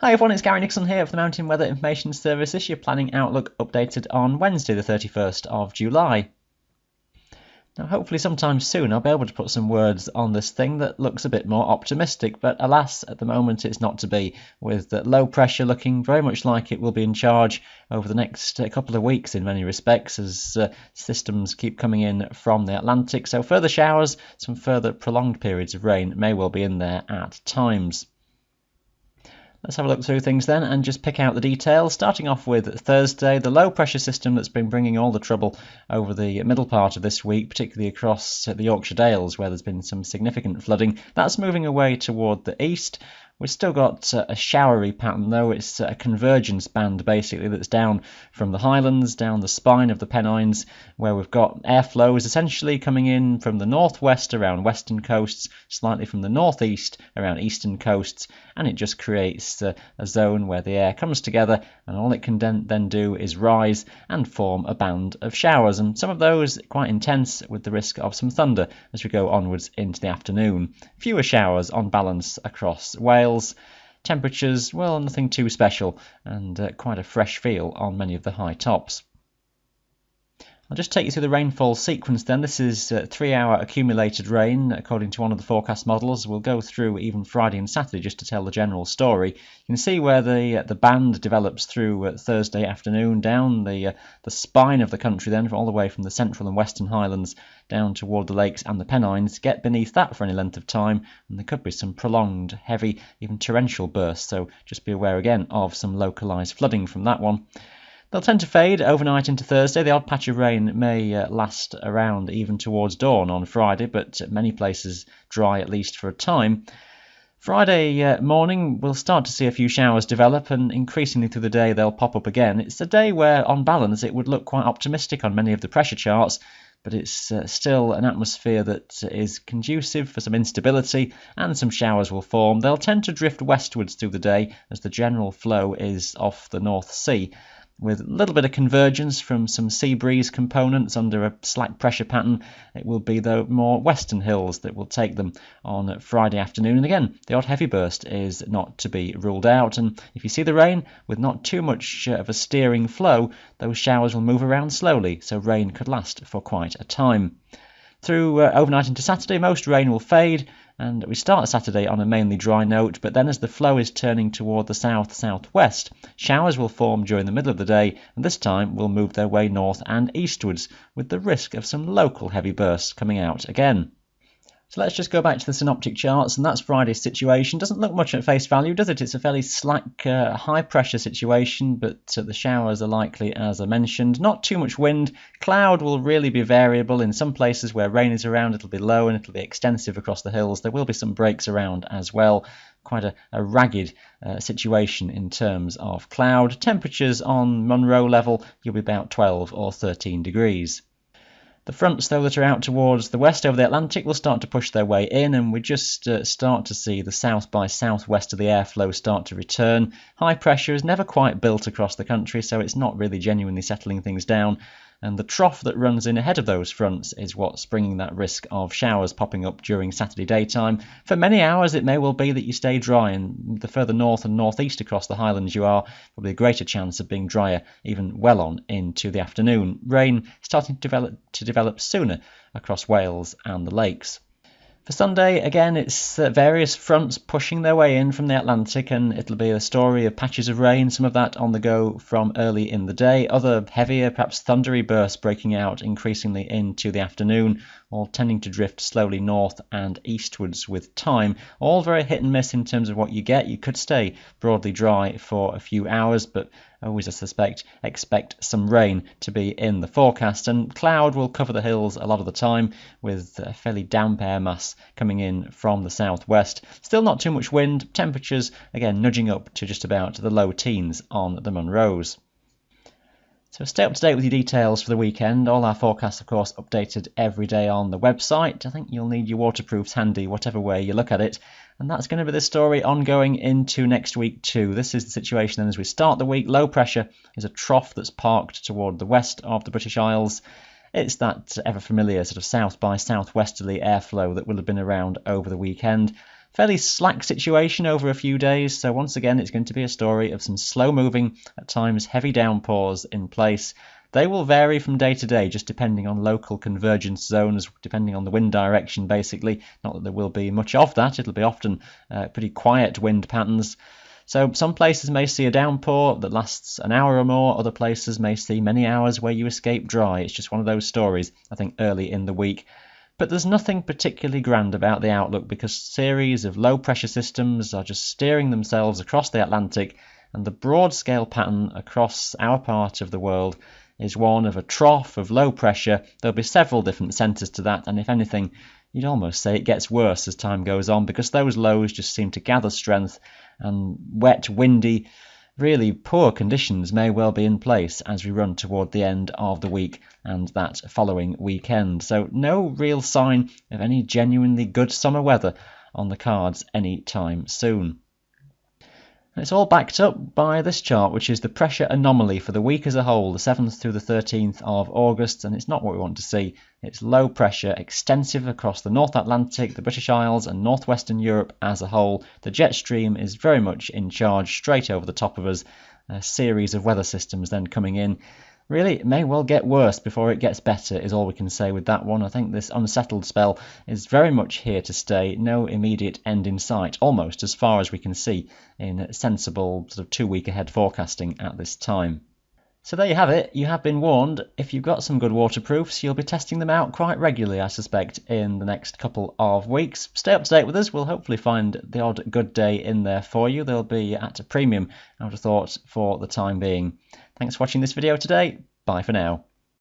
Hi everyone, it's Gary Nicholson here for the Mountain Weather Information Service. This is your planning outlook updated on Wednesday the 31st of July. Now hopefully sometime soon I'll be able to put some words on this thing that looks a bit more optimistic, but alas at the moment it's not to be, with low pressure looking very much like it will be in charge over the next couple of weeks in many respects as systems keep coming in from the Atlantic, so further showers, some further prolonged periods of rain may well be in there at times. Let's have a look through things then and just pick out the details. Starting off with Thursday, the low pressure system that's been bringing all the trouble over the middle part of this week, particularly across the Yorkshire Dales where there's been some significant flooding, that's moving away toward the east. We've still got a showery pattern though. It's a convergence band basically that's down from the Highlands, down the spine of the Pennines, where we've got airflows essentially coming in from the northwest around western coasts, slightly from the northeast around eastern coasts, and it just creates a zone where the air comes together and all it can then do is rise and form a band of showers, and some of those quite intense with the risk of some thunder as we go onwards into the afternoon. Fewer showers on balance across Wales. Temperatures, well, nothing too special, and quite a fresh feel on many of the high tops. I'll just take you through the rainfall sequence then. This is 3-hour accumulated rain according to one of the forecast models. We'll go through even Friday and Saturday just to tell the general story. You can see where the band develops through Thursday afternoon down the spine of the country then, all the way from the central and western highlands down toward the lakes and the Pennines. Get beneath that for any length of time and there could be some prolonged, heavy, even torrential bursts, so just be aware again of some localised flooding from that one. They'll tend to fade overnight into Thursday. The odd patch of rain may last around even towards dawn on Friday, but many places dry at least for a time. Friday morning we'll start to see a few showers develop, and increasingly through the day they'll pop up again. It's a day where on balance it would look quite optimistic on many of the pressure charts, but it's still an atmosphere that is conducive for some instability, and some showers will form. They'll tend to drift westwards through the day as the general flow is off the North Sea, with a little bit of convergence from some sea breeze components under a slack pressure pattern. It will be the more western hills that will take them on Friday afternoon, and again the odd heavy burst is not to be ruled out, and if you see the rain with not too much of a steering flow, those showers will move around slowly, so rain could last for quite a time. Through overnight into Saturday, most rain will fade, and we start Saturday on a mainly dry note, but then as the flow is turning toward the south-southwest, showers will form during the middle of the day, and this time will move their way north and eastwards, with the risk of some local heavy bursts coming out again. So let's just go back to the synoptic charts, and that's Friday's situation. Doesn't look much at face value, does it? It's a fairly slack, high-pressure situation, but the showers are likely, as I mentioned. Not too much wind. Cloud will really be variable. In some places where rain is around, it'll be low and it'll be extensive across the hills. There will be some breaks around as well. Quite a ragged situation in terms of cloud. Temperatures on Munro level, you'll be about 12 or 13 degrees. The fronts, though, that are out towards the west over the Atlantic will start to push their way in, and we just start to see the south by southwest of the airflow start to return. High pressure is never quite built across the country, so it's not really genuinely settling things down, and the trough that runs in ahead of those fronts is what's bringing that risk of showers popping up during Saturday daytime. For many hours it may well be that you stay dry, and the further north and northeast across the Highlands you are, probably a greater chance of being drier even well on into the afternoon. Rain starting to develop sooner across Wales and the lakes. For Sunday, again, it's various fronts pushing their way in from the Atlantic, and it'll be a story of patches of rain, some of that on the go from early in the day, other heavier, perhaps thundery bursts breaking out increasingly into the afternoon, all tending to drift slowly north and eastwards with time. All very hit and miss in terms of what you get. You could stay broadly dry for a few hours, but always, I suspect, expect some rain to be in the forecast, and cloud will cover the hills a lot of the time with a fairly damp air mass coming in from the southwest. Still not too much wind, temperatures again nudging up to just about the low teens on the Munros. So stay up to date with your details for the weekend. All our forecasts, of course, updated every day on the website. I think you'll need your waterproofs handy whatever way you look at it. And that's going to be the story ongoing into next week too. This is the situation then as we start the week. Low pressure is a trough that's parked toward the west of the British Isles. It's that ever familiar sort of south by southwesterly airflow that will have been around over the weekend. fairly slack situation over a few days, so once again it's going to be a story of some slow-moving, at times heavy downpours in place. They will vary from day to day, just depending on local convergence zones, depending on the wind direction, basically. Not that there will be much of that, it'll be often pretty quiet wind patterns. So some places may see a downpour that lasts an hour or more, other places may see many hours where you escape dry. It's just one of those stories, I think, early in the week. But there's nothing particularly grand about the outlook because a series of low-pressure systems are just steering themselves across the Atlantic, and the broad-scale pattern across our part of the world is one of a trough of low pressure. There'll be several different centres to that, and if anything, you'd almost say it gets worse as time goes on because those lows just seem to gather strength, and wet, windy, really poor conditions may well be in place as we run toward the end of the week and that following weekend. So no real sign of any genuinely good summer weather on the cards any time soon. It's all backed up by this chart, which is the pressure anomaly for the week as a whole, the 7th through the 13th of August, and it's not what we want to see. It's low pressure, extensive across the North Atlantic, the British Isles and northwestern Europe as a whole. The jet stream is very much in charge straight over the top of us, a series of weather systems then coming in. Really, it may well get worse before it gets better is all we can say with that one. I think this unsettled spell is very much here to stay. No immediate end in sight, almost as far as we can see in sensible sort of 2-week ahead forecasting at this time. So there you have it. You have been warned. If you've got some good waterproofs, you'll be testing them out quite regularly, I suspect, in the next couple of weeks. Stay up to date with us. We'll hopefully find the odd good day in there for you. They'll be at a premium, I would have thought, for the time being. Thanks for watching this video today. Bye for now.